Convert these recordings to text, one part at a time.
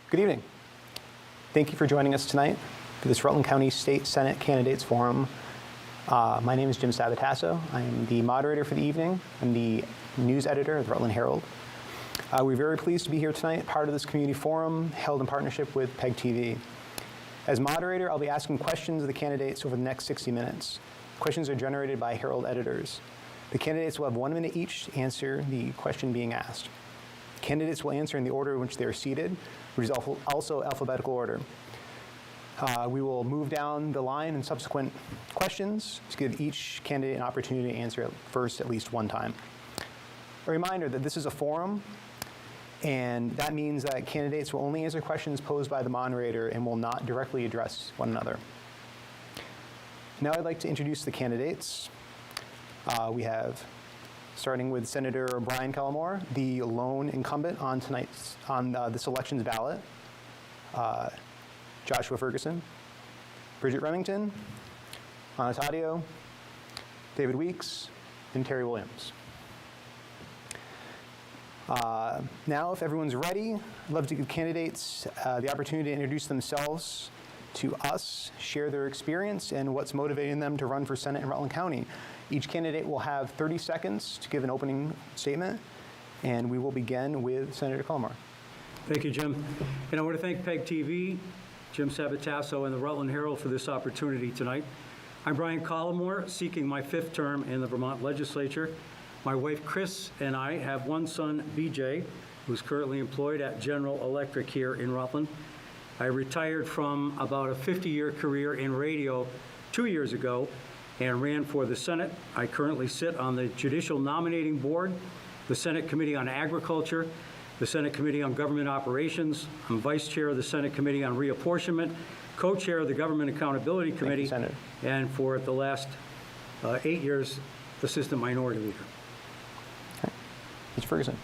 Good evening. Thank you for joining us tonight for this Rutland County State Senate Candidates Forum. My name is Jim Sabataso. I am the moderator for the evening. I'm the news editor of the Rutland Herald. We're very pleased to be here tonight, part of this community forum held in partnership with PEG TV. As moderator, I'll be asking questions of the candidates over the next 60 minutes. Questions are generated by Herald editors. The candidates will have 1 minute each to answer the question being asked. Candidates will answer in the order in which they are seated, which is also alphabetical order. We will move down the line in subsequent questions to give each candidate an opportunity to answer first at least one time. A reminder that this is a forum, and that means that candidates will only answer questions posed by the moderator and will not directly address one another. Now I'd like to introduce the candidates. We have, starting with Senator Brian Cullimore, the lone incumbent on this election's ballot, Joshua Ferguson, Bridget Remington, Untitled, David Weeks, and Terry Williams. Now, if everyone's ready, I'd love to give candidates the opportunity to introduce themselves to us, share their experience, and what's motivating them to run for Senate in Rutland County. Each candidate will have 30 seconds to give an opening statement, and we will begin with Senator Cullimore. Thank you, Jim. And I want to thank PEG TV, Jim Sabataso, and the Rutland Herald for this opportunity tonight. I'm Brian Cullimore, seeking my 5th term in the Vermont legislature. My wife, Chris, and I have one son, BJ, who's currently employed at General Electric here in Rutland. I retired from about a 50-year career in radio 2 years ago and ran for the Senate. I currently sit on the Judicial Nominating Board, the Senate Committee on Agriculture, the Senate Committee on Government Operations. I'm Vice Chair of the Senate Committee on Reapportionment, Co-Chair of the Government Accountability Committee, and for the last 8 years, Assistant Minority Leader. Okay. Mr. Ferguson.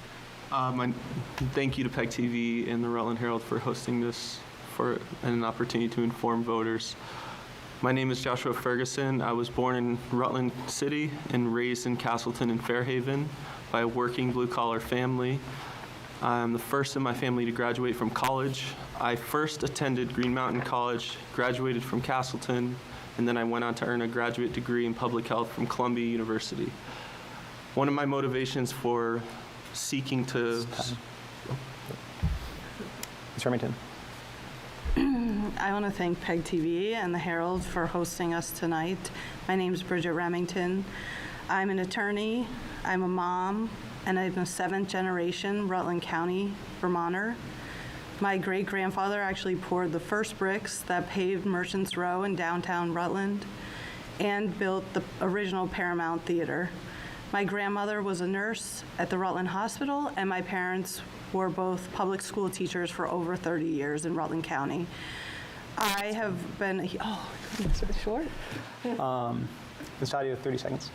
Thank you to PEG TV and the Rutland Herald for hosting this for an opportunity to inform voters. My name is Joshua Ferguson. I was born in Rutland City and raised in Castleton and Fairhaven by a working blue-collar family. I'm the first in my family to graduate from college. I first attended Green Mountain College, graduated from Castleton, and then I went on to earn a graduate degree in public health from Columbia University. One of my motivations for seeking to... Ms. Remington. I want to thank PEG TV and the Herald for hosting us tonight. My name is Bridget Remington. I'm an attorney, I'm a mom, and I'm a 7th generation Rutland County Vermonter. My great-grandfather actually poured the first bricks that paved Merchants Row in downtown Rutland and built the original Paramount Theater. My grandmother was a nurse at the Rutland Hospital, and my parents were both public school teachers for over 30 years in Rutland County. I have been, sort of short. Ms. Tadio, 30 seconds.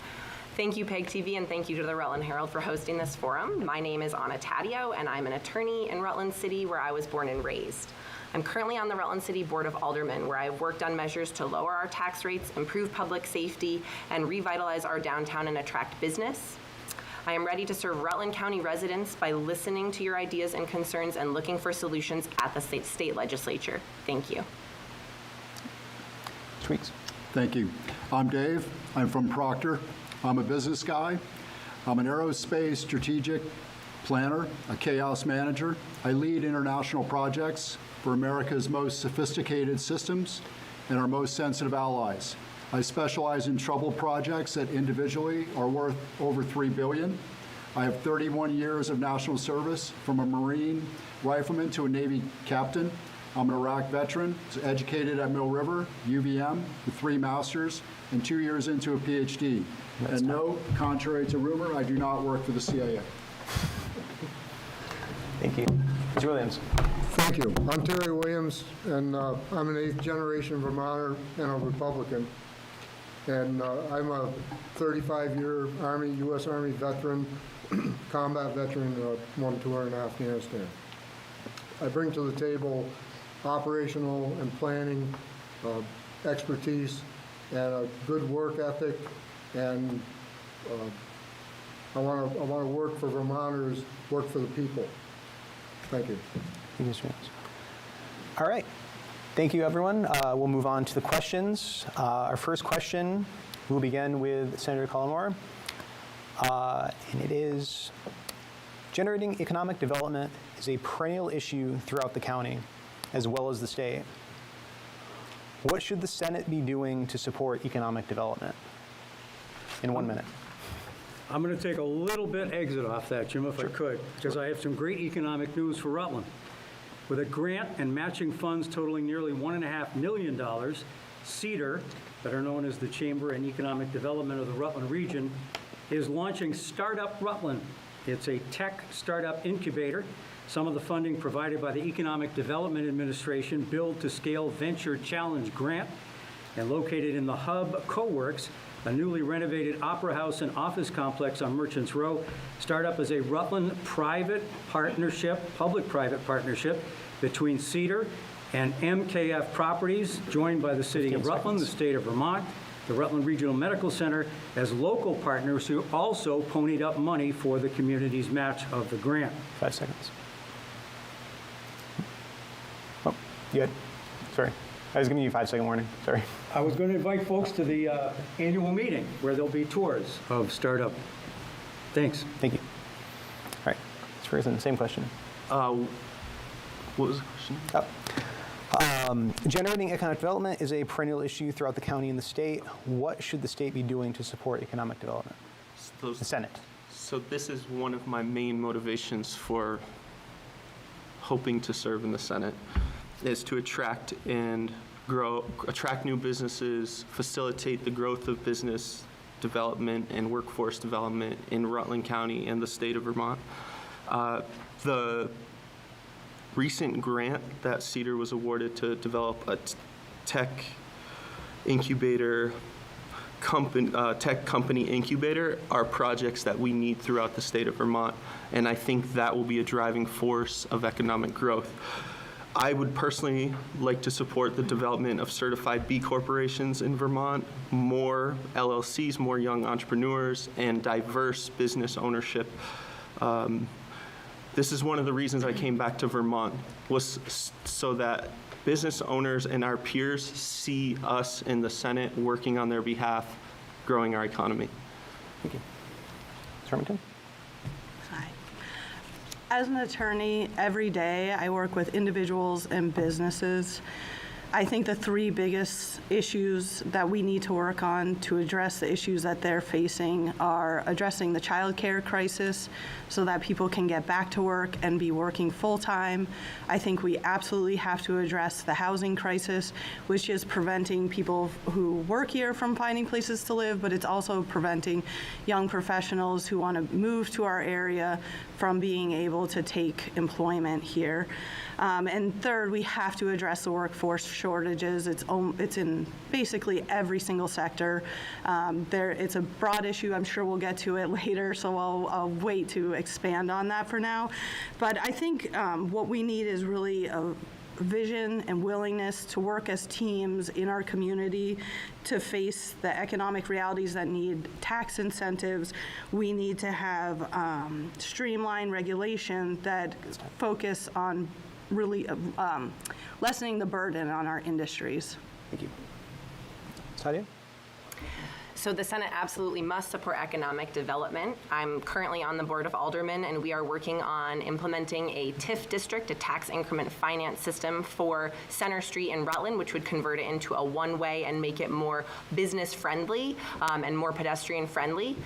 Thank you, PEG TV, and thank you to the Rutland Herald for hosting this forum. My name is Anna Taddeo, and I'm an attorney in Rutland City, where I was born and raised. I'm currently on the Rutland City Board of Aldermen, where I've worked on measures to lower our tax rates, improve public safety, and revitalize our downtown and attract business. I am ready to serve Rutland County residents by listening to your ideas and concerns and looking for solutions at the state legislature. Thank you. Tweaks. Thank you. I'm Dave. I'm from Proctor. I'm a business guy. I'm an aerospace strategic planner, a chaos manager. I lead international projects for America's most sophisticated systems and our most sensitive allies. I specialize in troubled projects that individually are worth over $3 billion. I have 31 years of national service, from a Marine rifleman to a Navy captain. I'm an Iraq veteran, educated at Mill River, UVM, with 3 masters, and 2 years into a PhD. And no, contrary to rumor, I do not work for the CIA. Thank you. Mr. Williams. Thank you. I'm Terry Williams, and I'm an 8th generation Vermonter and a Republican. And I'm a 35-year Army, U.S. Army veteran, combat veteran, one tour in Afghanistan. I bring to the table operational and planning expertise and a good work ethic, and I want to work for Vermonters, work for the people. Thank you. Thank you, Mr. Williams. All right. Thank you, everyone. We'll move on to the questions. Our first question, we'll begin with Senator Cullimore. And it is, generating economic development is a perennial issue throughout the county, as well as the state. What should the Senate be doing to support economic development? In 1 minute. I'm going to take a little bit exit off that, Jim, if I could, because I have some great economic news for Rutland. With a grant and matching funds totaling nearly $1.5 million, CEDAR, better known as the Chamber and Economic Development of the Rutland region, is launching Startup Rutland. It's a tech startup incubator. Some of the funding provided by the Economic Development Administration Build to Scale Venture Challenge grant, and located in the Hub Coworks, a newly renovated opera house and office complex on Merchants Row. Startup is a Rutland private partnership, public-private partnership between CEDAR and MKF Properties, joined by the City of Rutland, the State of Vermont, the Rutland Regional Medical Center, as local partners who also ponied up money for the community's match of the grant. 5 seconds. Oh, you had, sorry. I was giving you a 5-second warning, sorry. I was going to invite folks to the annual meeting where there'll be tours of Startup. Thanks. Thank you. All right, Ms. Ferguson, same question. What was the question? Generating economic development is a perennial issue throughout the county and the state. What should the state be doing to support economic development? The Senate. So this is one of my main motivations for hoping to serve in the Senate, is to attract new businesses, facilitate the growth of business development and workforce development in Rutland County and the state of Vermont. The recent grant that CEDAR was awarded to develop a tech company incubator are projects that we need throughout the state of Vermont, and I think that will be a driving force of economic growth. I would personally like to support the development of certified B corporations in Vermont, more LLCs, more young entrepreneurs, and diverse business ownership. This is one of the reasons I came back to Vermont, was so that business owners and our peers see us in the Senate working on their behalf, growing our economy. Thank you. Ms. Remington? Hi. As an attorney, every day I work with individuals and businesses. I think the 3 biggest issues that we need to work on to address the issues that they're facing are addressing the child care crisis so that people can get back to work and be working full-time. I think we absolutely have to address the housing crisis, which is preventing people who work here from finding places to live, but it's also preventing young professionals who want to move to our area from being able to take employment here. And third, we have to address the workforce shortages. It's in basically every single sector. It's a broad issue. I'm sure we'll get to it later, so I'll wait to expand on that for now. But I think what we need is really a vision and willingness to work as teams in our community to face the economic realities that need tax incentives. We need to have streamlined regulation that focus on really lessening the burden on our industries. Thank you. Sadia? So the Senate absolutely must support economic development. I'm currently on the Board of Aldermen, and we are working on implementing a TIF district, a tax increment finance system for Center Street in Rutland, which would convert it into a one-way and make it more business-friendly and more pedestrian-friendly.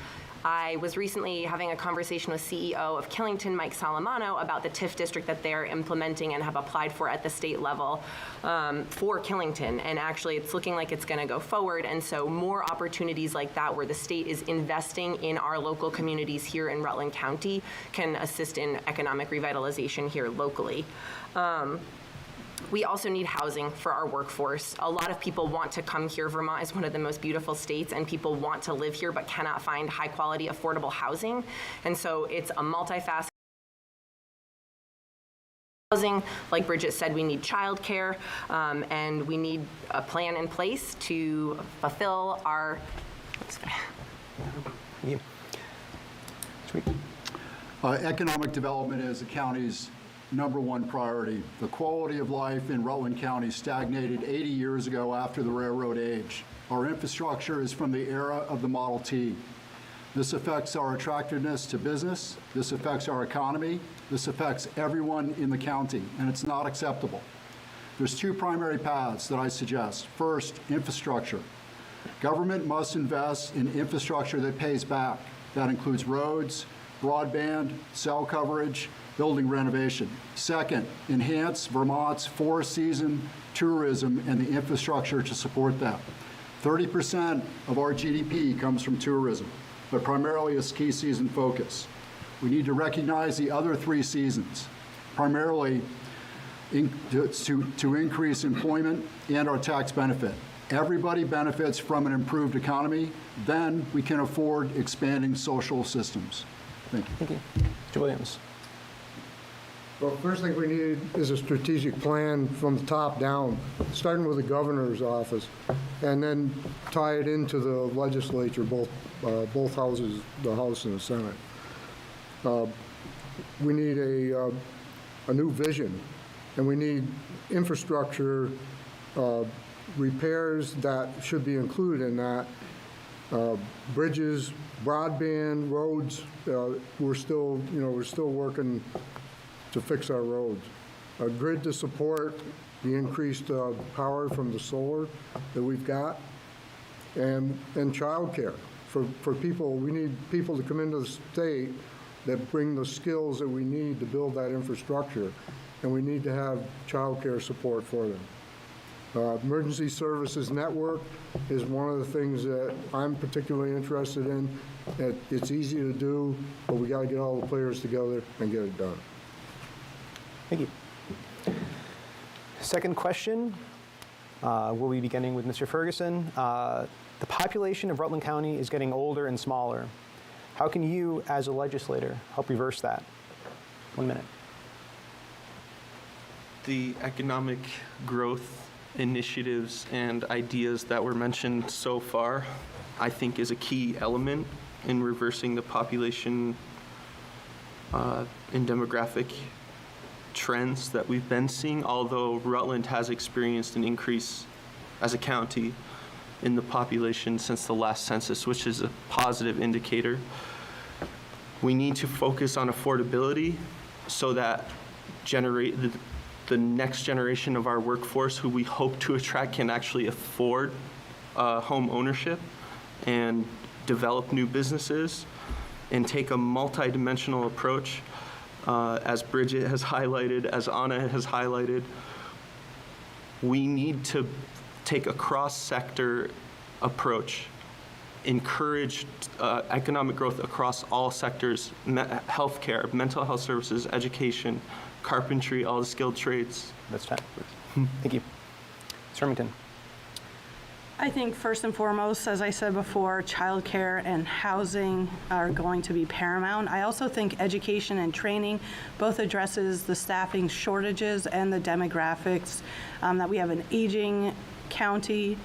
I was recently having a conversation with CEO of Killington, Mike Salamano, about the TIF district that they're implementing and have applied for at the state level for Killington. And actually, it's looking like it's going to go forward. And so more opportunities like that where the state is investing in our local communities here in Rutland County can assist in economic revitalization here locally. We also need housing for our workforce. A lot of people want to come here. Vermont is one of the most beautiful states, and people want to live here but cannot find high-quality, affordable housing. And so it's a multifaceted housing. Like Bridget said, we need childcare, and we need a plan in place to fulfill our... Sweet. Economic development is the county's #1 priority. The quality of life in Rutland County stagnated 80 years ago after the railroad age. Our infrastructure is from the era of the Model T. This affects our attractiveness to business. This affects our economy. This affects everyone in the county, and it's not acceptable. There's 2 primary paths that I suggest. First, infrastructure. Government must invest in infrastructure that pays back. That includes roads, broadband, cell coverage, building renovation. Second, enhance Vermont's four-season tourism and the infrastructure to support that. 30% of our GDP comes from tourism, but primarily a ski season focus. We need to recognize the other 3 seasons, primarily to increase employment and our tax benefit. Everybody benefits from an improved economy. Then we can afford expanding social systems. Thank you. Thank you. Mr. Williams. Well, first thing we need is a strategic plan from the top down, starting with the governor's office, and then tie it into the legislature, both houses, the House and the Senate. We need a new vision, and we need infrastructure repairs that should be included in that. Bridges, broadband, roads, we're still working to fix our roads. A grid to support the increased power from the solar that we've got, and childcare for people. We need people to come into the state that bring the skills that we need to build that infrastructure, and we need to have childcare support for them. Emergency Services Network is one of the things that I'm particularly interested in. It's easy to do, but we got to get all the players together and get it done. Thank you. Second question, we'll be beginning with Mr. Ferguson. The population of Rutland County is getting older and smaller. How can you, as a legislator, help reverse that? 1 minute. The economic growth initiatives and ideas that were mentioned so far, I think, is a key element in reversing the population and demographic trends that we've been seeing, although Rutland has experienced an increase as a county in the population since the last census, which is a positive indicator. We need to focus on affordability so that the next generation of our workforce who we hope to attract can actually afford home ownership and develop new businesses and take a multidimensional approach. As Bridget has highlighted, as Anna has highlighted, we need to take a cross-sector approach, encourage economic growth across all sectors, healthcare, mental health services, education, carpentry, all the skilled trades. That's time. Thank you. Ms. Remington. I think first and foremost, as I said before, childcare and housing are going to be paramount. I also think education and training both addresses the staffing shortages and the demographics, that we have an aging county.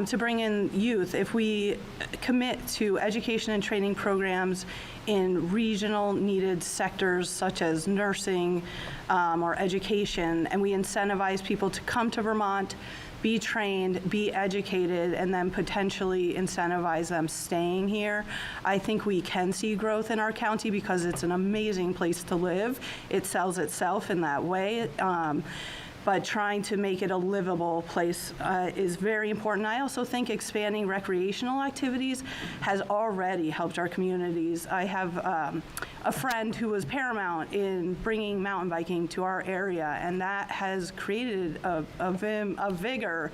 To bring in youth, if we commit to education and training programs in regional needed sectors such as nursing or education, and we incentivize people to come to Vermont, be trained, be educated, and then potentially incentivize them staying here, I think we can see growth in our county because it's an amazing place to live. It sells itself in that way. But trying to make it a livable place is very important. I also think expanding recreational activities has already helped our communities. I have a friend who was paramount in bringing mountain biking to our area, and that has created a vigor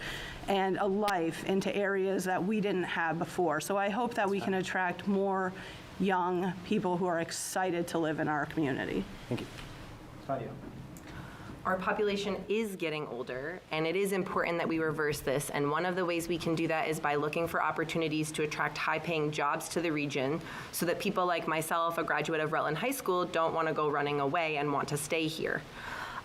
and a life into areas that we didn't have before. So I hope that we can attract more young people who are excited to live in our community. Thank you. Claudia. Our population is getting older, and it is important that we reverse this. And one of the ways we can do that is by looking for opportunities to attract high-paying jobs to the region so that people like myself, a graduate of Rutland High School, don't want to go running away and want to stay here.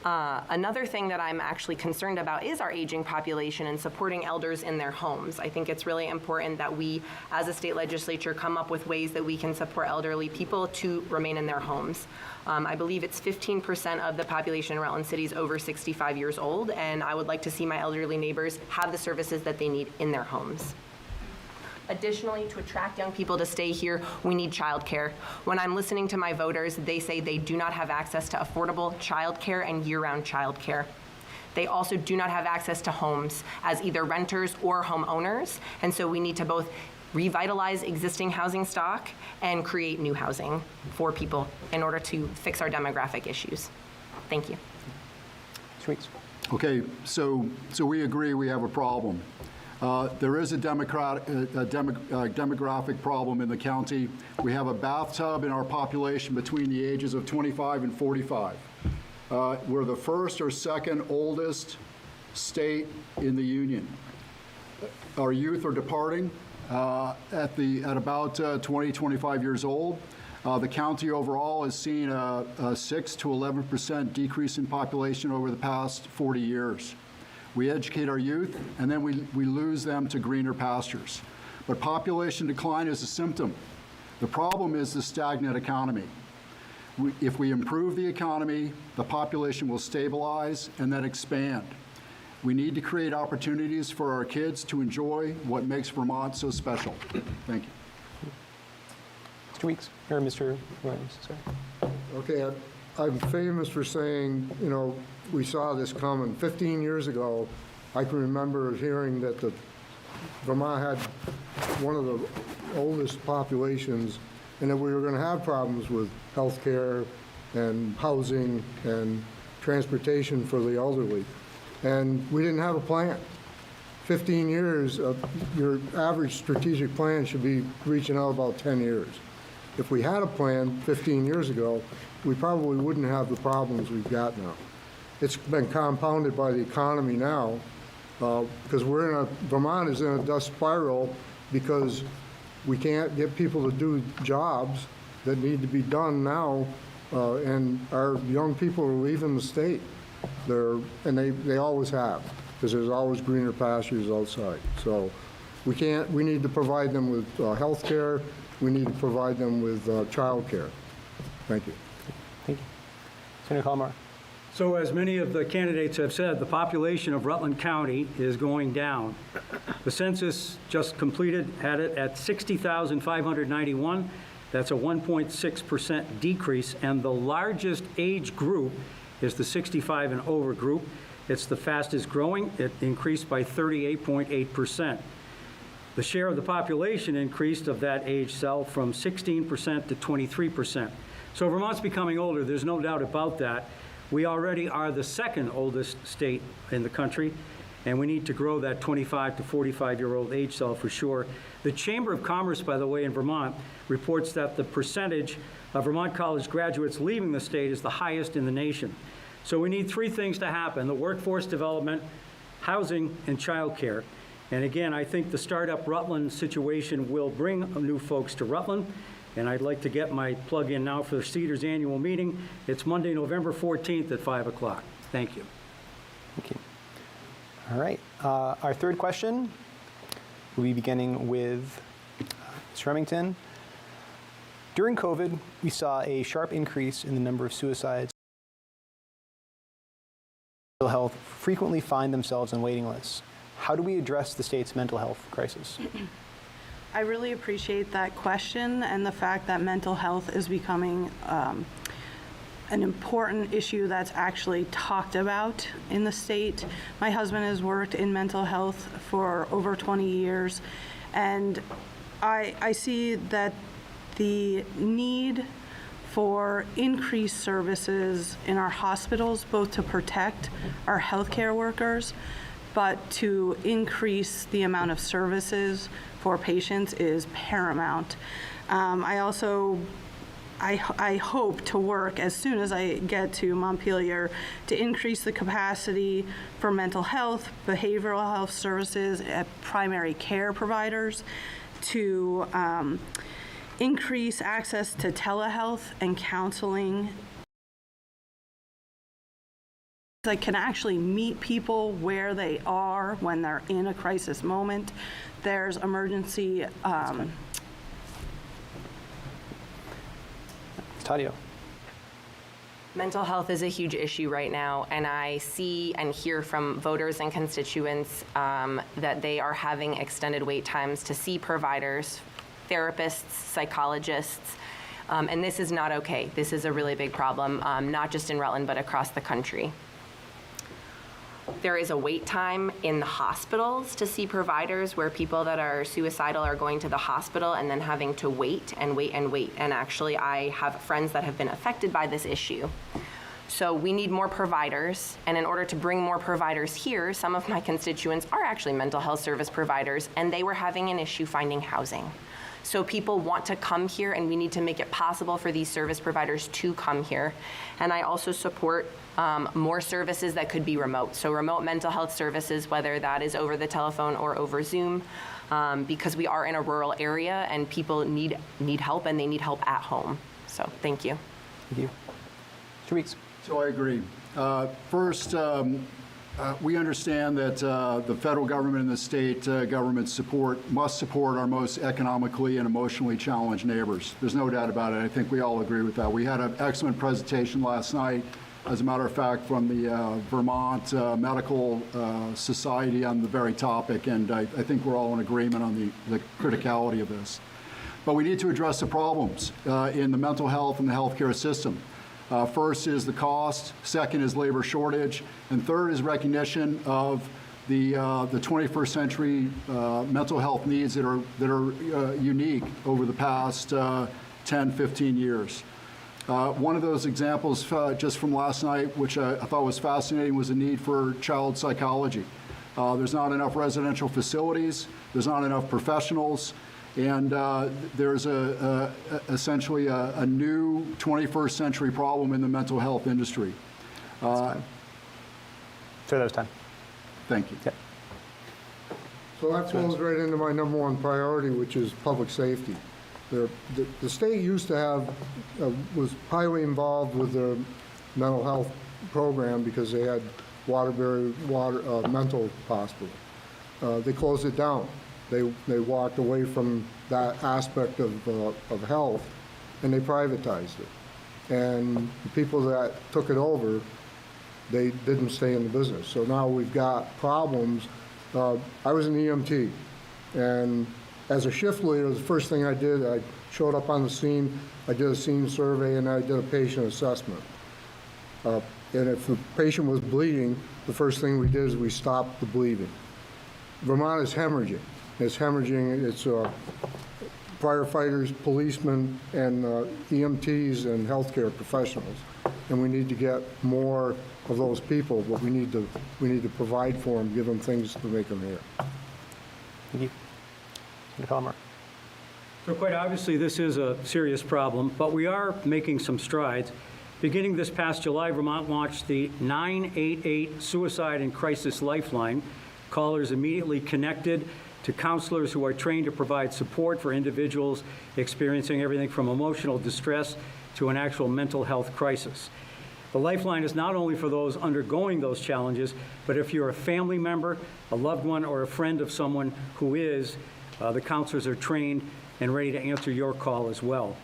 Another thing that I'm actually concerned about is our aging population and supporting elders in their homes. I think it's really important that we, as a state legislature, come up with ways that we can support elderly people to remain in their homes. I believe it's 15% of the population in Rutland City is over 65 years old, and I would like to see my elderly neighbors have the services that they need in their homes. Additionally, to attract young people to stay here, we need childcare. When I'm listening to my voters, they say they do not have access to affordable childcare and year-round childcare. They also do not have access to homes as either renters or homeowners, and so we need to both revitalize existing housing stock and create new housing for people in order to fix our demographic issues. Thank you. Sweet. Okay, so we agree we have a problem. There is a demographic problem in the county. We have a bathtub in our population between the ages of 25 and 45. We're the first or second oldest state in the union. Our youth are departing at about 20, 25 years old. The county overall has seen a 6 to 11% decrease in population over the past 40 years. We educate our youth, and then we lose them to greener pastures. But population decline is a symptom. The problem is the stagnant economy. If we improve the economy, the population will stabilize and then expand. We need to create opportunities for our kids to enjoy what makes Vermont so special. Thank you. Mr. Weeks, or Mr. Williams, sorry. Okay, I'm famous for saying, you know, we saw this coming. 15 years ago, I can remember hearing that Vermont had one of the oldest populations and that we were going to have problems with health care and housing and transportation for the elderly. And we didn't have a plan. 15 years, your average strategic plan should be reaching out about 10 years. If we had a plan 15 years ago, we probably wouldn't have the problems we've got now. It's been compounded by the economy now because Vermont is in a dust spiral because we can't get people to do jobs that need to be done now, and our young people are leaving the state. They always have, because there's always greener pastures outside. So we need to provide them with health care. We need to provide them with child care. Thank you. Thank you. Senator Kalmar. So as many of the candidates have said, the population of Rutland County is going down. The census just completed had it at 60,591. That's a 1.6% decrease, and the largest age group is the 65 and over group. It's the fastest growing. It increased by 38.8%. The share of the population increased of that age cell from 16% to 23%. So Vermont's becoming older, there's no doubt about that. We already are the second oldest state in the country, and we need to grow that 25 to 45-year-old age cell for sure. The Chamber of Commerce, by the way, in Vermont reports that the percentage of Vermont college graduates leaving the state is the highest in the nation. So we need three things to happen: the workforce development, housing, and childcare. And again, I think the Startup Rutland situation will bring new folks to Rutland. And I'd like to get my plug in now for the Cedars annual meeting. It's Monday, November 14th at 5 o'clock. Thank you. Thank you. All right. Our third question, we'll be beginning with Ms. Remington. During COVID, we saw a sharp increase in the number of suicides. Mental health frequently find themselves on waiting lists. How do we address the state's mental health crisis? I really appreciate that question and the fact that mental health is becoming an important issue that's actually talked about in the state. My husband has worked in mental health for over 20 years, and I see that the need for increased services in our hospitals, both to protect our healthcare workers, but to increase the amount of services for patients is paramount. I hope to work as soon as I get to Montpelier to increase the capacity for mental health, behavioral health services at primary care providers, to increase access to telehealth and counseling that can actually meet people where they are when they're in a crisis moment. There's emergency. Tadio. Mental health is a huge issue right now, and I see and hear from voters and constituents that they are having extended wait times to see providers, therapists, psychologists, and this is not okay. This is a really big problem, not just in Rutland, but across the country. There is a wait time in the hospitals to see providers where people that are suicidal are going to the hospital and then having to wait and wait and wait. And actually, I have friends that have been affected by this issue. So we need more providers. And in order to bring more providers here, some of my constituents are actually mental health service providers, and they were having an issue finding housing. So people want to come here, and we need to make it possible for these service providers to come here. And I also support more services that could be remote. So remote mental health services, whether that is over the telephone or over Zoom, because we are in a rural area and people need help, and they need help at home. So thank you. Thank you. Mr. Weeks. So I agree. First, we understand that the federal government and the state government must support our most economically and emotionally challenged neighbors. There's no doubt about it. I think we all agree with that. We had an excellent presentation last night, as a matter of fact, from the Vermont Medical Society on the very topic, and I think we're all in agreement on the criticality of this. But we need to address the problems in the mental health and the healthcare system. First is the cost, second is labor shortage, and third is recognition of the 21st century mental health needs that are unique over the past 10, 15 years. One of those examples just from last night, which I thought was fascinating, was the need for child psychology. There's not enough residential facilities, there's not enough professionals, and there's essentially a new 21st century problem in the mental health industry. Sir, that was time. Thank you. Yep. So that flows right into my number one priority, which is public safety. The state used to have, was highly involved with their mental health program because they had Waterbury Mental Hospital. They closed it down. They walked away from that aspect of health, and they privatized it. And the people that took it over, they didn't stay in the business. So now we've got problems. I was an EMT, and as a shift leader, the first thing I did, I showed up on the scene, I did a scene survey, and I did a patient assessment. And if the patient was bleeding, the first thing we did is we stopped the bleeding. Vermont is hemorrhaging. It's hemorrhaging. It's firefighters, policemen, and EMTs and healthcare professionals. And we need to get more of those people, but we need to provide for them, give them things to make them here. Thank you. Mr. Palmer. So quite obviously, this is a serious problem, but we are making some strides. Beginning this past July, Vermont launched the 988 Suicide and Crisis Lifeline. Callers immediately connected to counselors who are trained to provide support for individuals experiencing everything from emotional distress to an actual mental health crisis. The Lifeline is not only for those undergoing those challenges, but if you're a family member, a loved one, or a friend of someone who is, the counselors are trained and ready to answer your call as well.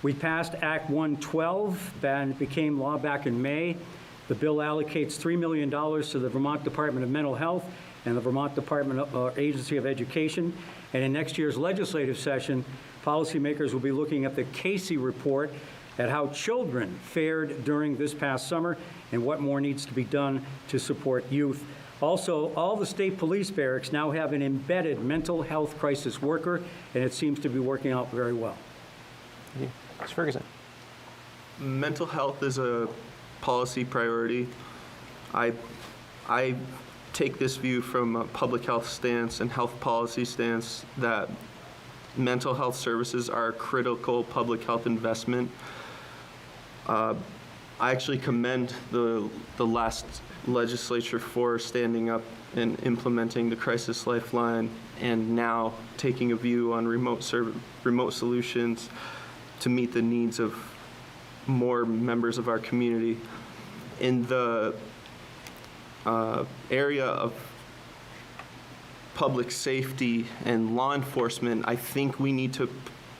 We passed Act 112, and it became law back in May. The bill allocates $3 million to the Vermont Department of Mental Health and the Vermont Department of Agency of Education. And in next year's legislative session, policymakers will be looking at the Casey report at how children fared during this past summer and what more needs to be done to support youth. Also, all the state police barracks now have an embedded mental health crisis worker, and it seems to be working out very well. Thank you. Ms. Ferguson. Mental health is a policy priority. I take this view from a public health stance and health policy stance that mental health services are a critical public health investment. I actually commend the last legislature for standing up and implementing the Crisis Lifeline and now taking a view on remote solutions to meet the needs of more members of our community. In the area of public safety and law enforcement, I think we need to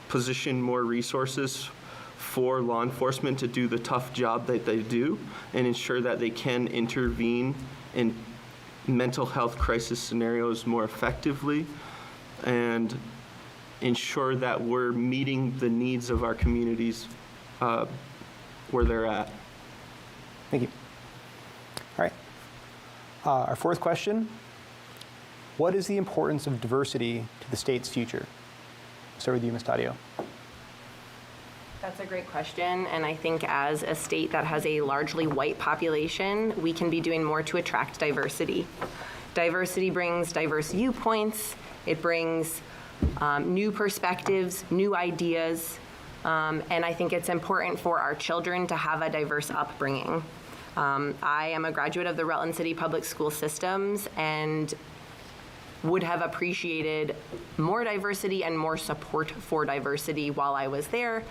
position more resources for law enforcement to do the tough job that they do and ensure that they can intervene in mental health crisis scenarios more effectively and ensure that we're meeting the needs of our communities where they're at. Thank you. All right. Our fourth question, what is the importance of diversity to the state's future? I'll start with you, Ms. Taddeo. That's a great question, and I think as a state that has a largely white population, we can be doing more to attract diversity. Diversity brings diverse viewpoints, it brings new perspectives, new ideas, and I think it's important for our children to have a diverse upbringing. I am a graduate of the Rutland City Public School Systems and would have appreciated more diversity and more support for diversity while I was there,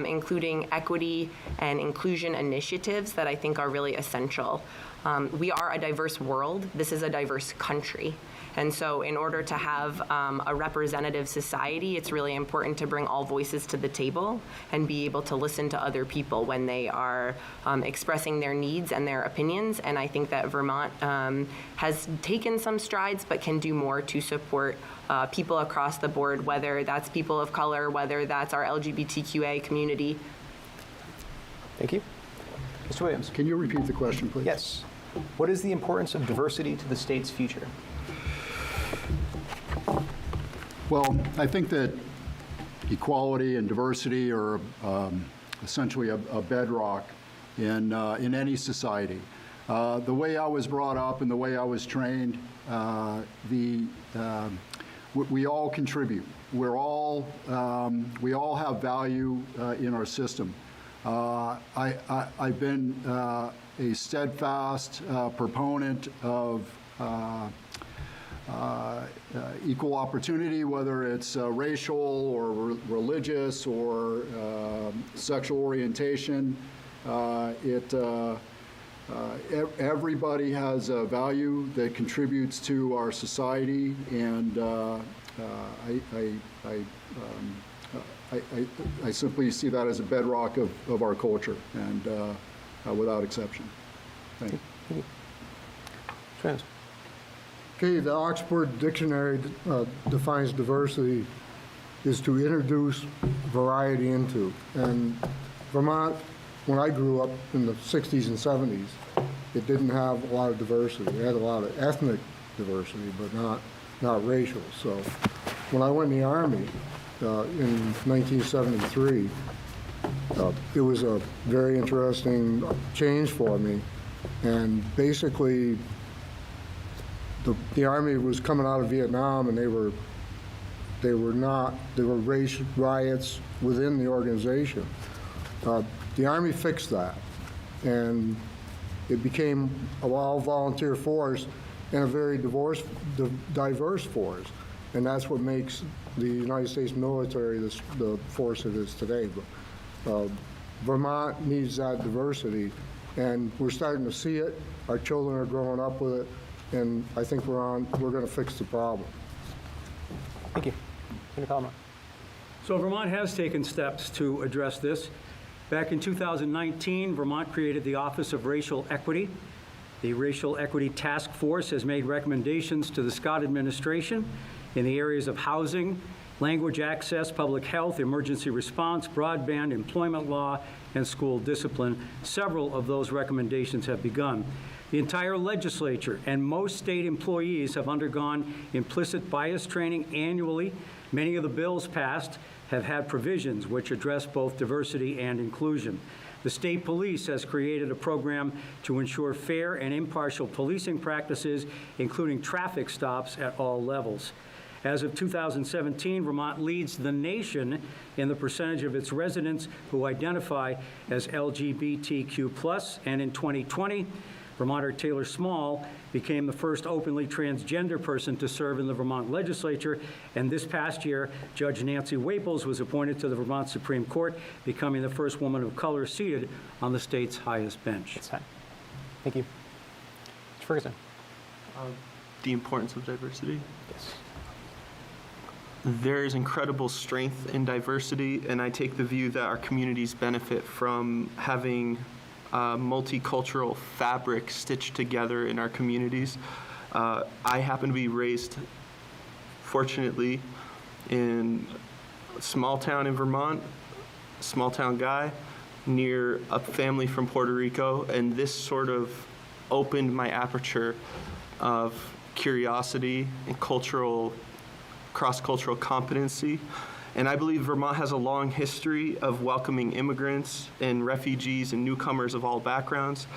including equity and inclusion initiatives that I think are really essential. We are a diverse world. This is a diverse country. And so in order to have a representative society, it's really important to bring all voices to the table and be able to listen to other people when they are expressing their needs and their opinions. And I think that Vermont has taken some strides but can do more to support people across the board, whether that's people of color, whether that's our LGBTQA community. Thank you. Mr. Williams. Can you repeat the question, please? Yes. What is the importance of diversity to the state's future? Well, I think that equality and diversity are essentially a bedrock in any society. The way I was brought up and the way I was trained, we all contribute. We all have value in our system. I've been a steadfast proponent of equal opportunity, whether it's racial or religious or sexual orientation. Everybody has a value that contributes to our society, and I simply see that as a bedrock of our culture, and without exception. Thank you. Friends. Okay, the Oxford Dictionary defines diversity is to introduce variety into. And Vermont, when I grew up in the 60s and 70s, it didn't have a lot of diversity. It had a lot of ethnic diversity, but not racial. So when I went in the Army in 1973, it was a very interesting change for me. And basically, the Army was coming out of Vietnam, and there were race riots within the organization. The Army fixed that, and it became an all-volunteer force and a very diverse force, and that's what makes the United States military the force it is today. But Vermont needs that diversity, and we're starting to see it. Our children are growing up with it. And I think we're going to fix the problem. Thank you. Senator Palmer. So Vermont has taken steps to address this. Back in 2019, Vermont created the Office of Racial Equity. The Racial Equity Task Force has made recommendations to the Scott administration in the areas of housing, language access, public health, emergency response, broadband, employment law, and school discipline. Several of those recommendations have begun. The entire legislature and most state employees have undergone implicit bias training annually. Many of the bills passed have had provisions which address both diversity and inclusion. The state police has created a program to ensure fair and impartial policing practices, including traffic stops at all levels. As of 2017, Vermont leads the nation in the percentage of its residents who identify as LGBTQ+, and in 2020, Vermonter Taylor Small became the first openly transgender person to serve in the Vermont legislature, and this past year, Judge Nancy Waples was appointed to the Vermont Supreme Court, becoming the first woman of color seated on the state's highest bench. It's time. Thank you. Mr. Ferguson. The importance of diversity. Yes. There is incredible strength in diversity, and I take the view that our communities benefit from having multicultural fabric stitched together in our communities. I happen to be raised, fortunately, in a small town in Vermont, small town guy, near a family from Puerto Rico, and this sort of opened my aperture of curiosity and cross-cultural competency. And I believe Vermont has a long history of welcoming immigrants and refugees and newcomers of all backgrounds.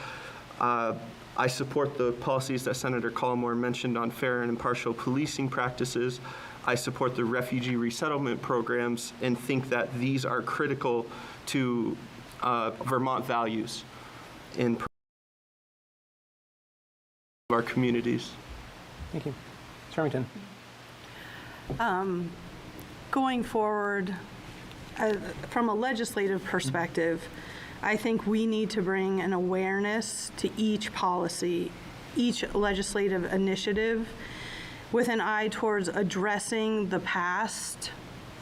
I support the policies that Senator Collimore mentioned on fair and impartial policing practices. I support the refugee resettlement programs and think that these are critical to Vermont values in our communities. Thank you. Ms. Remington. Going forward, from a legislative perspective, I think we need to bring an awareness to each policy, each legislative initiative, with an eye towards addressing the past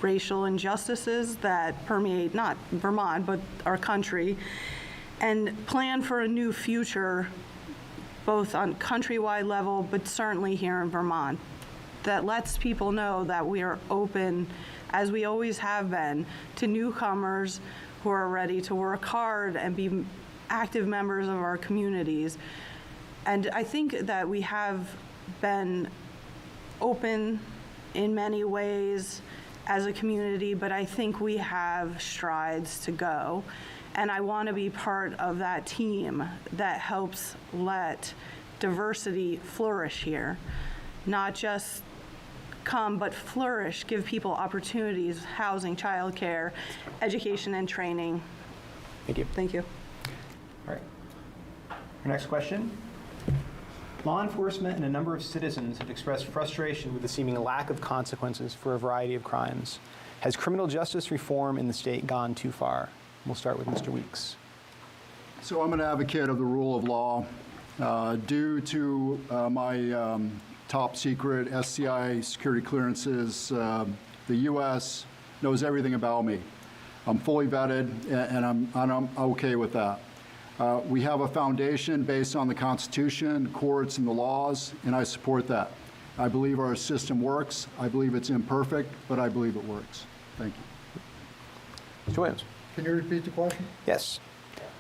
racial injustices that permeate not Vermont, but our country, and plan for a new future, both on countrywide level, but certainly here in Vermont, that lets people know that we are open, as we always have been, to newcomers who are ready to work hard and be active members of our communities. And I think that we have been open in many ways as a community, but I think we have strides to go. And I want to be part of that team that helps let diversity flourish here. Not just come, but flourish, give people opportunities, housing, childcare, education, and training. Thank you. Thank you. All right. Our next question. Law enforcement and a number of citizens have expressed frustration with the seeming lack of consequences for a variety of crimes. Has criminal justice reform in the state gone too far? We'll start with Mr. Weeks. So I'm an advocate of the rule of law. Due to my top secret SCI security clearances, the U.S. knows everything about me. I'm fully vetted, and I'm okay with that. We have a foundation based on the Constitution, courts, and the laws, and I support that. I believe our system works. I believe it's imperfect, but I believe it works. Thank you. Mr. Williams. Can you repeat the question? Yes.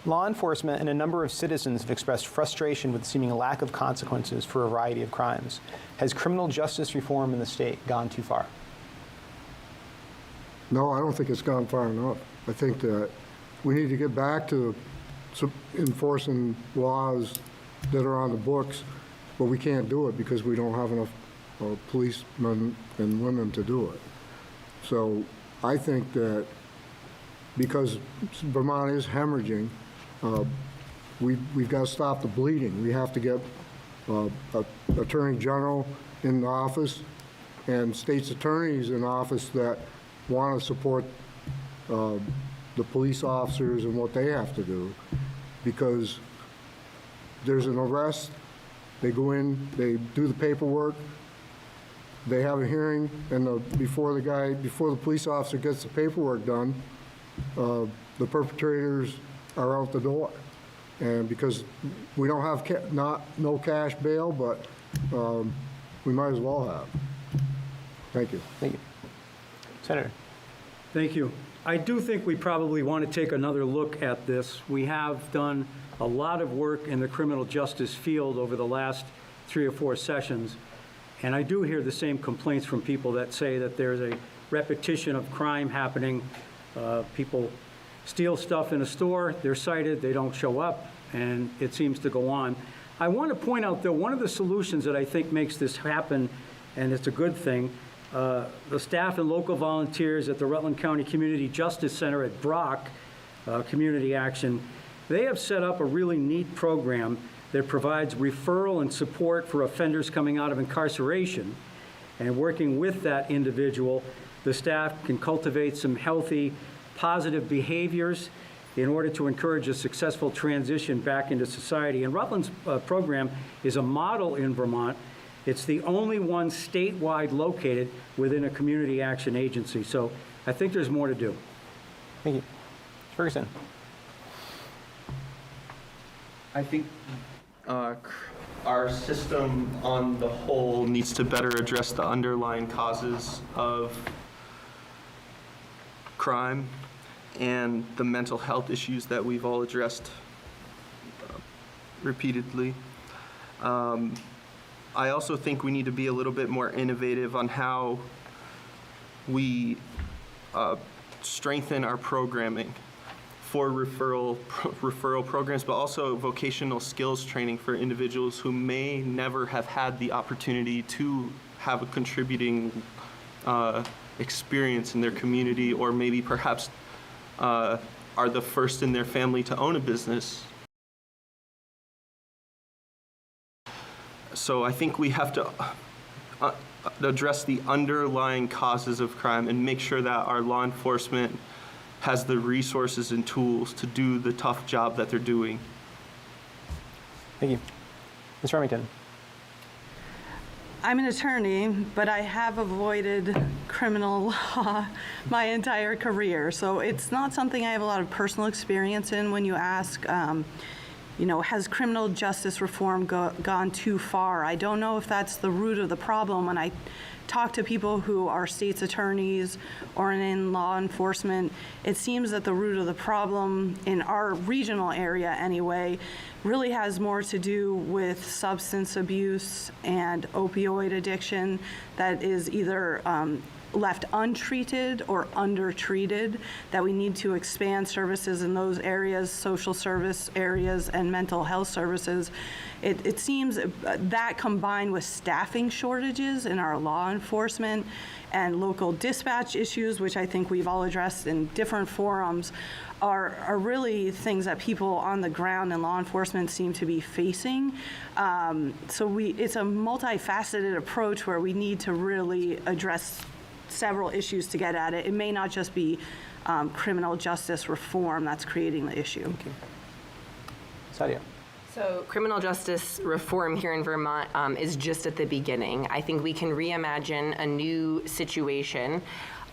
Law enforcement and a number of citizens have expressed frustration with the seeming lack of consequences for a variety of crimes. Has criminal justice reform in the state gone too far? No, I don't think it's gone far enough. I think that we need to get back to enforcing laws that are on the books, but we can't do it because we don't have enough policemen and women to do it. So I think that because Vermont is hemorrhaging, we've got to stop the bleeding. We have to get Attorney General in the office and state's attorneys in office that want to support the police officers and what they have to do, because there's an arrest, they go in, they do the paperwork, they have a hearing, and before the police officer gets the paperwork done, the perpetrators are out the door. And because we don't have no cash bail, but we might as well have. Thank you. Thank you. Senator. Thank you. I do think we probably want to take another look at this. We have done a lot of work in the criminal justice field over the last 3 or 4 sessions, and I do hear the same complaints from people that say that there's a repetition of crime happening. People steal stuff in a store, they're cited, they don't show up, and it seems to go on. I want to point out, though, one of the solutions that I think makes this happen, and it's a good thing, the staff and local volunteers at the Rutland County Community Justice Center at Brock Community Action, they have set up a really neat program that provides referral and support for offenders coming out of incarceration. And working with that individual, the staff can cultivate some healthy, positive behaviors in order to encourage a successful transition back into society. And Rutland's program is a model in Vermont. It's the only one statewide located within a community action agency. So I think there's more to do. Thank you. Ferguson. I think our system on the whole needs to better address the underlying causes of crime and the mental health issues that we've all addressed repeatedly. I also think we need to be a little bit more innovative on how we strengthen our programming for referral programs, but also vocational skills training for individuals who may never have had the opportunity to have a contributing experience in their community, or maybe perhaps are the first in their family to own a business. So I think we have to address the underlying causes of crime and make sure that our law enforcement has the resources and tools to do the tough job that they're doing. Thank you. Ms. Remington. I'm an attorney, but I have avoided criminal law my entire career. So it's not something I have a lot of personal experience in. When you ask, has criminal justice reform gone too far? I don't know if that's the root of the problem. When I talk to people who are state's attorneys or in law enforcement, it seems that the root of the problem in our regional area anyway really has more to do with substance abuse and opioid addiction that is either left untreated or undertreated, that we need to expand services in those areas, social service areas and mental health services. It seems that combined with staffing shortages in our law enforcement and local dispatch issues, which I think we've all addressed in different forums, are really things that people on the ground in law enforcement seem to be facing. So it's a multifaceted approach where we need to really address several issues to get at it. It may not just be criminal justice reform that's creating the issue. Thank you. Sadia. So criminal justice reform here in Vermont is just at the beginning. I think we can reimagine a new situation.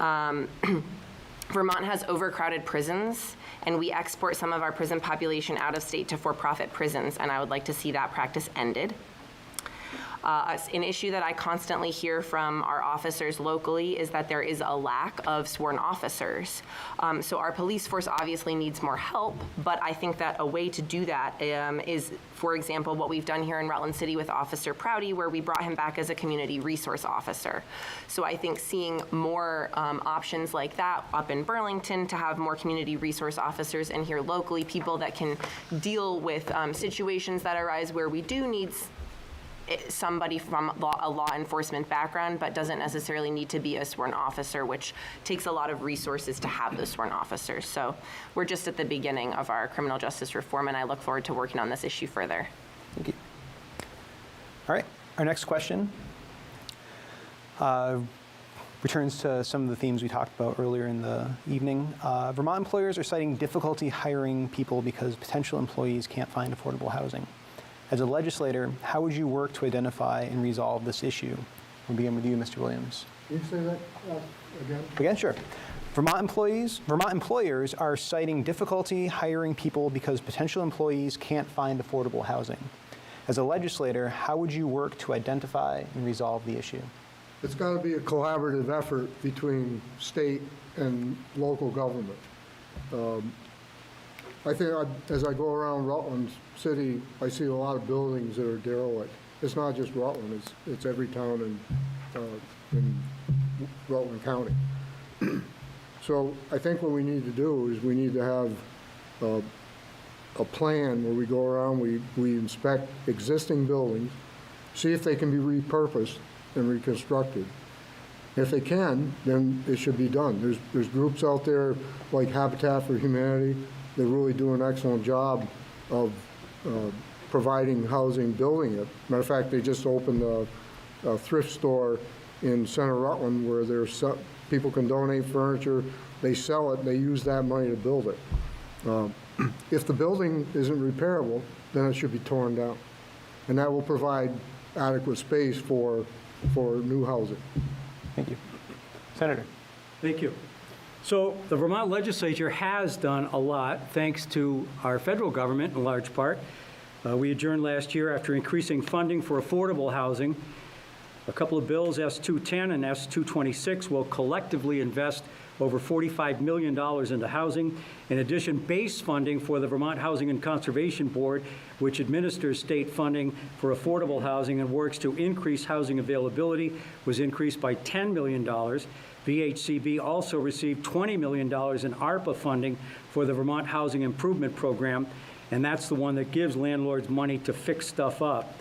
Vermont has overcrowded prisons, and we export some of our prison population out of state to for-profit prisons, and I would like to see that practice ended. An issue that I constantly hear from our officers locally is that there is a lack of sworn officers. So our police force obviously needs more help, but I think that a way to do that is, for example, what we've done here in Rutland City with Officer Prouty, where we brought him back as a community resource officer. So I think seeing more options like that up in Burlington to have more community resource officers, and here locally people that can deal with situations that arise where we do need somebody from a law enforcement background, but doesn't necessarily need to be a sworn officer, which takes a lot of resources to have those sworn officers. So we're just at the beginning of our criminal justice reform, and I look forward to working on this issue further. Thank you. All right, our next question returns to some of the themes we talked about earlier in the evening. Vermont employers are citing difficulty hiring people because potential employees can't find affordable housing. As a legislator, how would you work to identify and resolve this issue? We'll begin with you, Mr. Williams. Can you say that again? Again, sure. Vermont employers are citing difficulty hiring people because potential employees can't find affordable housing. As a legislator, how would you work to identify and resolve the issue? It's got to be a collaborative effort between state and local government. I think as I go around Rutland City, I see a lot of buildings that are derelict. It's not just Rutland, it's every town in Rutland County. So I think what we need to do is we need to have a plan where we go around, we inspect existing buildings, see if they can be repurposed and reconstructed. If they can, then it should be done. There's groups out there like Habitat for Humanity. They really do an excellent job of providing housing, building it. Matter of fact, they just opened a thrift store in Center Rutland where people can donate furniture, they sell it, and they use that money to build it. If the building isn't repairable, then it should be torn down. And that will provide adequate space for new housing. Thank you. Senator. Thank you. So the Vermont legislature has done a lot, thanks to our federal government in large part. We adjourned last year after increasing funding for affordable housing. A couple of bills, S-210 and S-226, will collectively invest over $45 million into housing. In addition, base funding for the Vermont Housing and Conservation Board, which administers state funding for affordable housing and works to increase housing availability, was increased by $10 million. VHCB also received $20 million in ARPA funding for the Vermont Housing Improvement Program, and that's the one that gives landlords money to fix stuff up.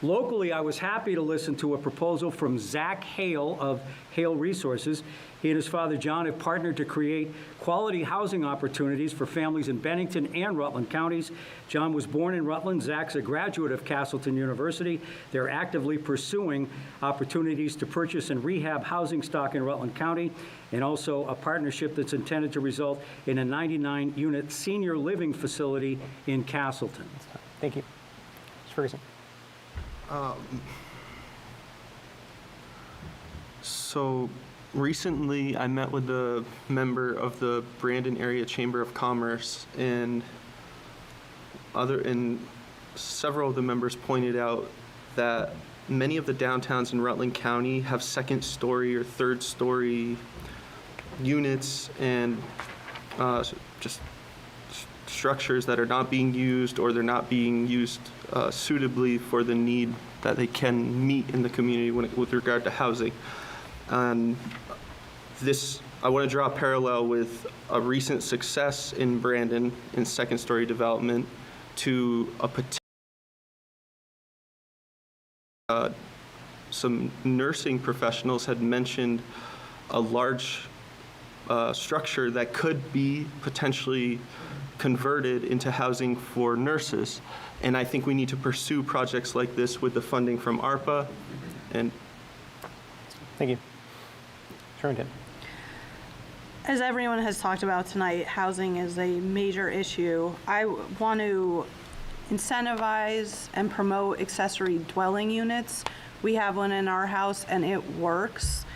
Locally, I was happy to listen to a proposal from Zach Hale of Hale Resources. He and his father, John, have partnered to create quality housing opportunities for families in Bennington and Rutland counties. John was born in Rutland. Zach's a graduate of Castleton University. They're actively pursuing opportunities to purchase and rehab housing stock in Rutland County, and also a partnership that's intended to result in a 99-unit senior living facility in Castleton. Thank you. Mr. Ferguson. So recently, I met with a member of the Brandon Area Chamber of Commerce, and several of the members pointed out that many of the downtowns in Rutland County have second-story or third-story units and just structures that are not being used, or they're not being used suitably for the need that they can meet in the community with regard to housing. And I want to draw a parallel with a recent success in Brandon in second-story development to some nursing professionals had mentioned a large structure that could be potentially converted into housing for nurses. And I think we need to pursue projects like this with the funding from ARPA. And Thank you. Remington. As everyone has talked about tonight, housing is a major issue. I want to incentivize and promote accessory dwelling units. We have one in our house and it works.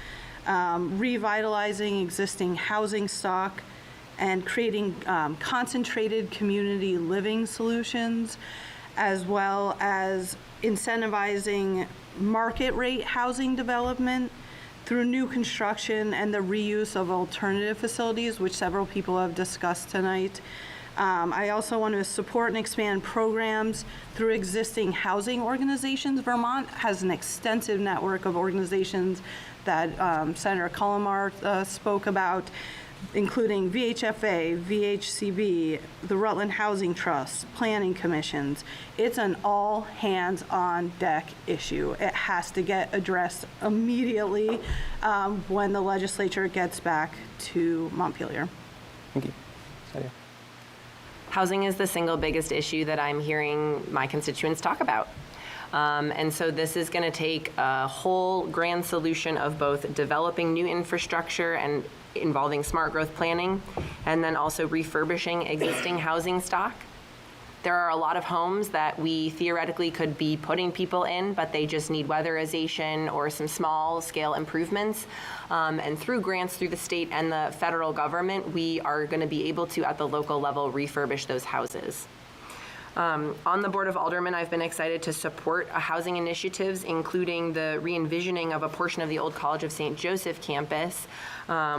Revitalizing existing housing stock and creating concentrated community living solutions, as well as incentivizing market rate housing development through new construction and the reuse of alternative facilities, which several people have discussed tonight. I also want to support and expand programs through existing housing organizations. Vermont has an extensive network of organizations that Senator Cullimar spoke about, including VHFA, VHCB, the Rutland Housing Trust, planning commissions. It's an all hands on deck issue. It has to get addressed immediately when the legislature gets back to Montpelier. Thank you. Sadia. Housing is the single biggest issue that I'm hearing my constituents talk about. And so this is going to take a whole grand solution of both developing new infrastructure and involving smart growth planning, and then also refurbishing existing housing stock. There are a lot of homes that we theoretically could be putting people in, but they just need weatherization or some small scale improvements. And through grants through the state and the federal government, we are going to be able to, at the local level, refurbish those houses. On the Board of Aldermen, I've been excited to support housing initiatives, including the re-envisioning of a portion of the old College of St. Joseph campus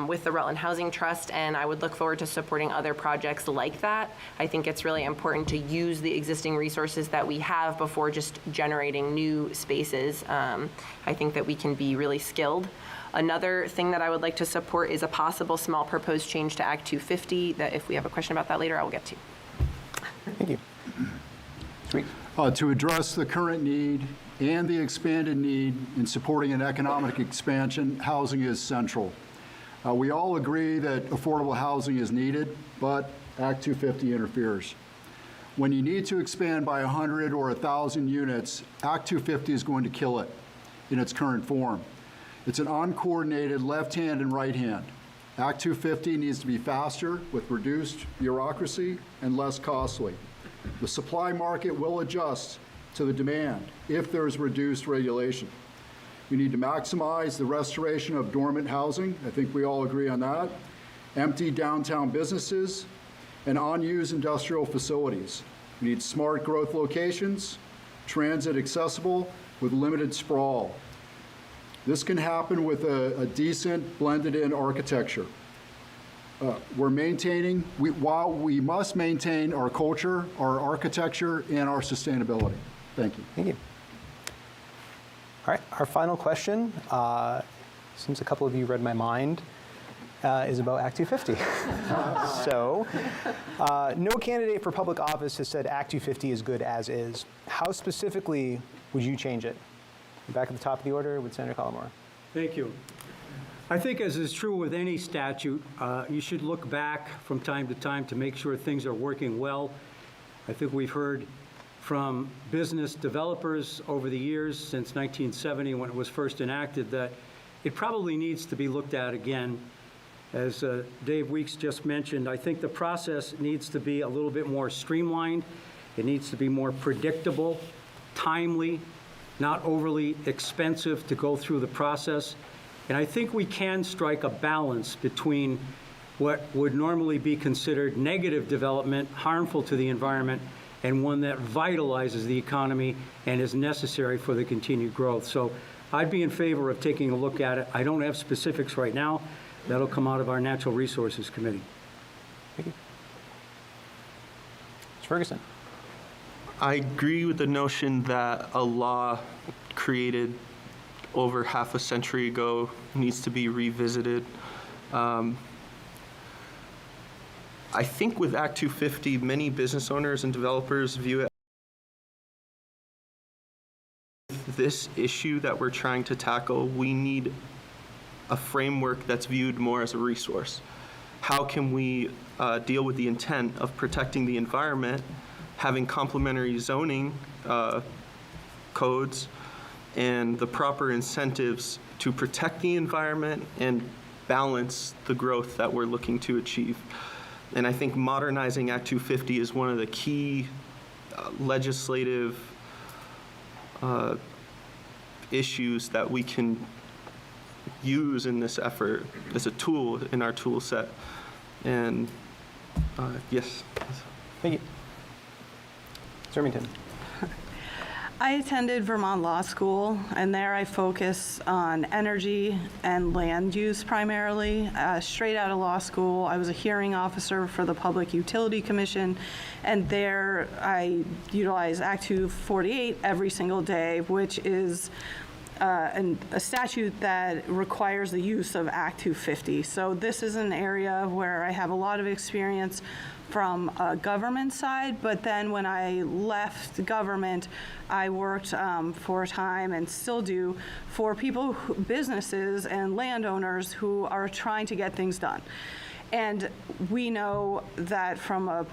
with the Rutland Housing Trust, and I would look forward to supporting other projects like that. I think it's really important to use the existing resources that we have before just generating new spaces. I think that we can be really skilled. Another thing that I would like to support is a possible small proposed change to Act 250 that if we have a question about that later, I will get to. Thank you. Sweet. To address the current need and the expanded need in supporting an economic expansion, housing is central. We all agree that affordable housing is needed, but Act 250 interferes. When you need to expand by 100 or 1,000 units, Act 250 is going to kill it in its current form. It's an uncoordinated left hand and right hand. Act 250 needs to be faster with reduced bureaucracy and less costly. The supply market will adjust to the demand if there is reduced regulation. We need to maximize the restoration of dormant housing. I think we all agree on that. Empty downtown businesses and unused industrial facilities. We need smart growth locations, transit accessible with limited sprawl. This can happen with a decent blended-in architecture. While we must maintain our culture, our architecture, and our sustainability. Thank you. Thank you. All right, our final question, since a couple of you read my mind, is about Act 250. So, no candidate for public office has said Act 250 is good as is. How specifically would you change it? Back at the top of the order with Senator Collmore. Thank you. I think, as is true with any statute, you should look back from time to time to make sure things are working well. I think we've heard from business developers over the years since 1970 when it was first enacted that it probably needs to be looked at again. As Dave Weeks just mentioned, I think the process needs to be a little bit more streamlined. It needs to be more predictable, timely, not overly expensive to go through the process. And I think we can strike a balance between what would normally be considered negative development, harmful to the environment, and one that vitalizes the economy and is necessary for the continued growth. So I'd be in favor of taking a look at it. I don't have specifics right now. That'll come out of our Natural Resources Committee. Thank you. Mr. Ferguson. I agree with the notion that a law created over half a century ago needs to be revisited. I think with Act 250, many business owners and developers view it this issue that we're trying to tackle. We need a framework that's viewed more as a resource. How can we deal with the intent of protecting the environment, having complementary zoning codes, and the proper incentives to protect the environment and balance the growth that we're looking to achieve. And I think modernizing Act 250 is one of the key legislative issues that we can use in this effort as a tool in our tool set. And yes. Thank you. Ms. Remington. I attended Vermont Law School, and there I focus on energy and land use primarily. Straight out of law school, I was a hearing officer for the Public Utility Commission, and there I utilize Act 248 every single day, which is a statute that requires the use of Act 250. So this is an area where I have a lot of experience from a government side, but then when I left government, I worked for a time and still do for people, businesses and landowners who are trying to get things done. And we know that from a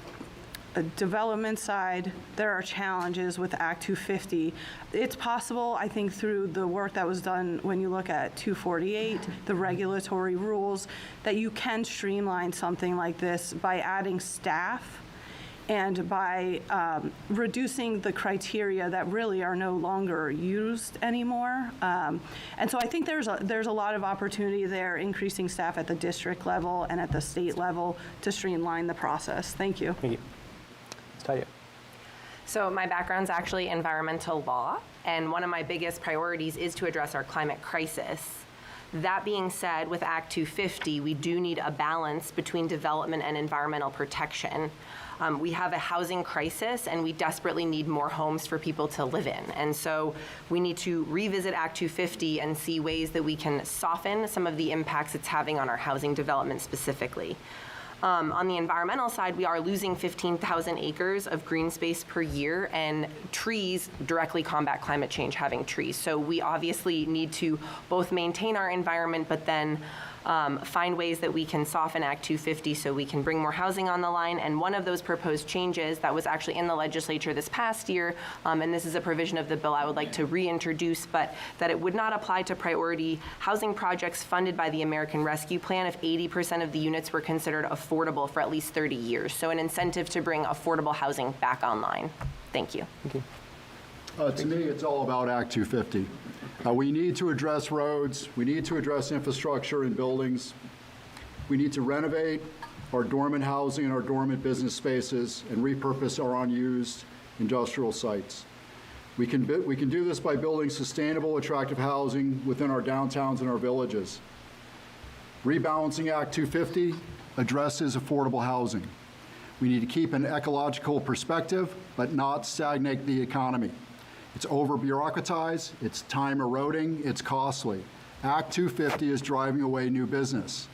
development side, there are challenges with Act 250. It's possible, I think, through the work that was done when you look at 248, the regulatory rules, that you can streamline something like this by adding staff and by reducing the criteria that really are no longer used anymore. And so I think there's a lot of opportunity there, increasing staff at the district level and at the state level to streamline the process. Thank you. Thank you. Ms. Talia. So my background's actually environmental law, and one of my biggest priorities is to address our climate crisis. That being said, with Act 250, we do need a balance between development and environmental protection. We have a housing crisis, and we desperately need more homes for people to live in. And so we need to revisit Act 250 and see ways that we can soften some of the impacts it's having on our housing development specifically. On the environmental side, we are losing 15,000 acres of green space per year, and trees directly combat climate change, having trees. So we obviously need to both maintain our environment, but then find ways that we can soften Act 250 so we can bring more housing on the line. And one of those proposed changes that was actually in the legislature this past year, and this is a provision of the bill I would like to reintroduce, but that it would not apply to priority housing projects funded by the American Rescue Plan if 80% of the units were considered affordable for at least 30 years. So an incentive to bring affordable housing back online. Thank you. Thank you. To me, it's all about Act 250. We need to address roads. We need to address infrastructure and buildings. We need to renovate our dormant housing and our dormant business spaces and repurpose our unused industrial sites. We can do this by building sustainable, attractive housing within our downtowns and our villages. Rebalancing Act 250 addresses affordable housing. We need to keep an ecological perspective, but not stagnate the economy. It's over-bureaucratized, it's time-eroding, it's costly. Act 250 is driving away new business.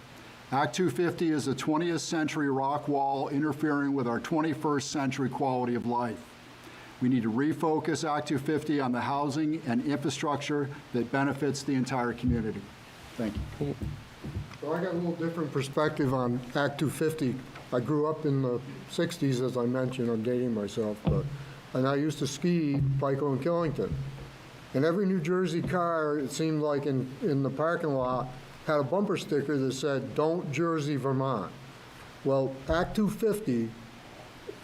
Act 250 is a 20th century rock wall interfering with our 21st century quality of life. We need to refocus Act 250 on the housing and infrastructure that benefits the entire community. Thank you. So I got a little different perspective on Act 250. I grew up in the 60s, as I mentioned. I'm dating myself, and I used to ski Pico and Killington. And every New Jersey car, it seemed like in the parking lot, had a bumper sticker that said, "Don't Jersey, Vermont." Well, Act 250,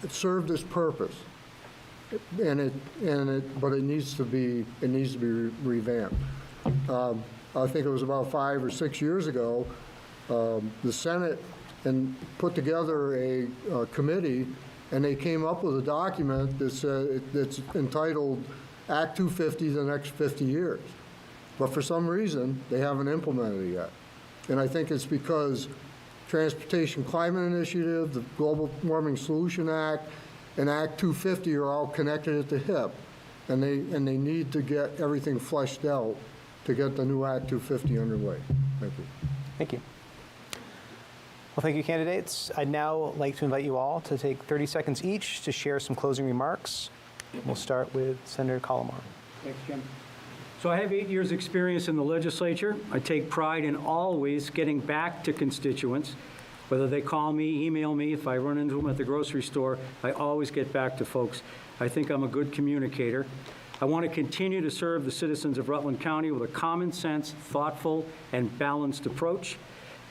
it served its purpose, but it needs to be revamped. I think it was about 5 or 6 years ago, the Senate put together a committee, and they came up with a document that's entitled Act 250, the next 50 years. But for some reason, they haven't implemented it yet. And I think it's because Transportation Climate Initiative, the Global Warming Solution Act, and Act 250 are all connected at the hip. And they need to get everything fleshed out to get the new Act 250 underway. Thank you. Thank you. Well, thank you, candidates. I'd now like to invite you all to take 30 seconds each to share some closing remarks. We'll start with Senator Collmore. Thanks, Jim. So I have 8 years' experience in the legislature. I take pride in always getting back to constituents. Whether they call me, email me, if I run into them at the grocery store, I always get back to folks. I think I'm a good communicator. I want to continue to serve the citizens of Rutland County with a common sense, thoughtful, and balanced approach.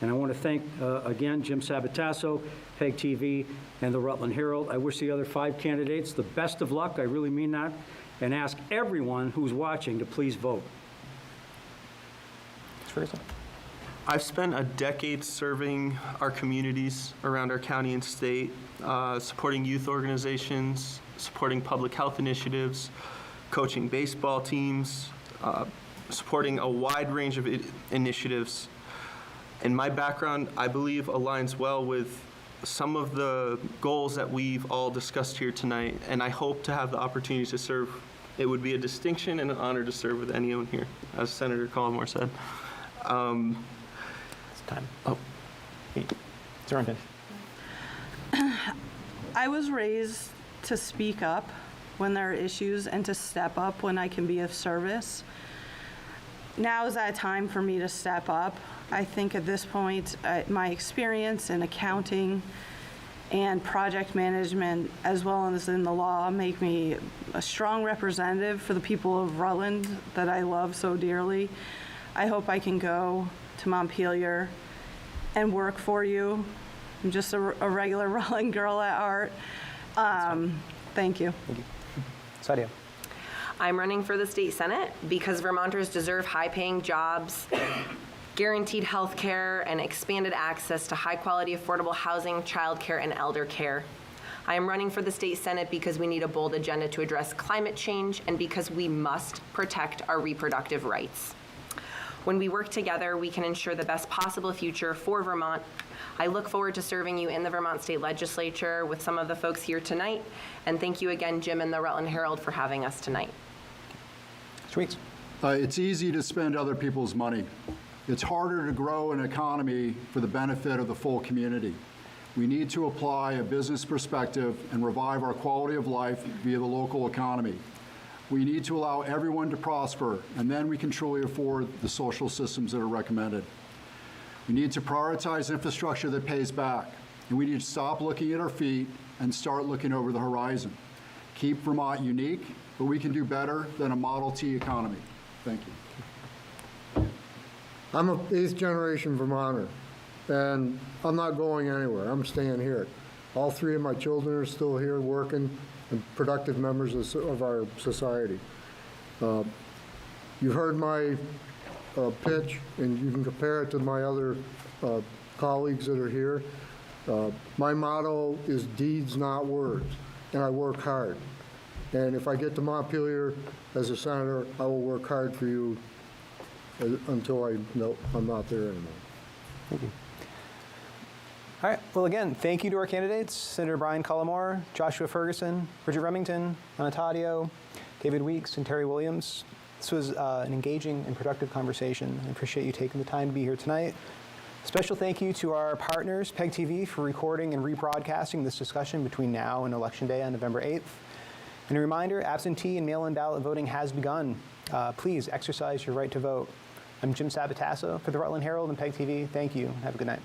And I want to thank, again, Jim Sabataso, PEG TV, and the Rutland Herald. I wish the other 5 candidates the best of luck. I really mean that. And ask everyone who's watching to please vote. Ferguson. I've spent a decade serving our communities around our county and state, supporting youth organizations, supporting public health initiatives, coaching baseball teams, supporting a wide range of initiatives. And my background, I believe, aligns well with some of the goals that we've all discussed here tonight, and I hope to have the opportunity to serve. It would be a distinction and an honor to serve with anyone here, as Senator Collmore said. It's time. Oh, Remington. I was raised to speak up when there are issues and to step up when I can be of service. Now is that time for me to step up. I think at this point, my experience in accounting and project management, as well as in the law, make me a strong representative for the people of Rutland that I love so dearly. I hope I can go to Montpelier and work for you. I'm just a regular Rutland girl at heart. Thank you. Thank you. Sadia. I'm running for the state senate because Vermonters deserve high-paying jobs, guaranteed health care, and expanded access to high-quality, affordable housing, childcare, and elder care. I am running for the state senate because we need a bold agenda to address climate change and because we must protect our reproductive rights. When we work together, we can ensure the best possible future for Vermont. I look forward to serving you in the Vermont State Legislature with some of the folks here tonight. And thank you again, Jim and the Rutland Herald, for having us tonight. Sweets. It's easy to spend other people's money. It's harder to grow an economy for the benefit of the full community. We need to apply a business perspective and revive our quality of life via the local economy. We need to allow everyone to prosper, and then we can truly afford the social systems that are recommended. We need to prioritize infrastructure that pays back, and we need to stop looking at our feet and start looking over the horizon. Keep Vermont unique, but we can do better than a Model T economy. Thank you. I'm an 8th generation Vermonter, and I'm not going anywhere. I'm staying here. All 3 of my children are still here working and productive members of our society. You've heard my pitch, and you can compare it to my other colleagues that are here. My motto is deeds, not words, and I work hard. And if I get to Montpelier as a senator, I will work hard for you until I'm not there anymore. Thank you. All right. Well, again, thank you to our candidates, Senator Brian Cullimore, Joshua Ferguson, Bridget Remington, Anna Taddeo, David Weeks, and Terry Williams. This was an engaging and productive conversation. I appreciate you taking the time to be here tonight. Special thank you to our partners, PEG TV, for recording and rebroadcasting this discussion between now and Election Day on November 8th. And a reminder, absentee and mail-in ballot voting has begun. Please exercise your right to vote. I'm Jim Sabataso for the Rutland Herald and PEG TV. Thank you. Have a good night.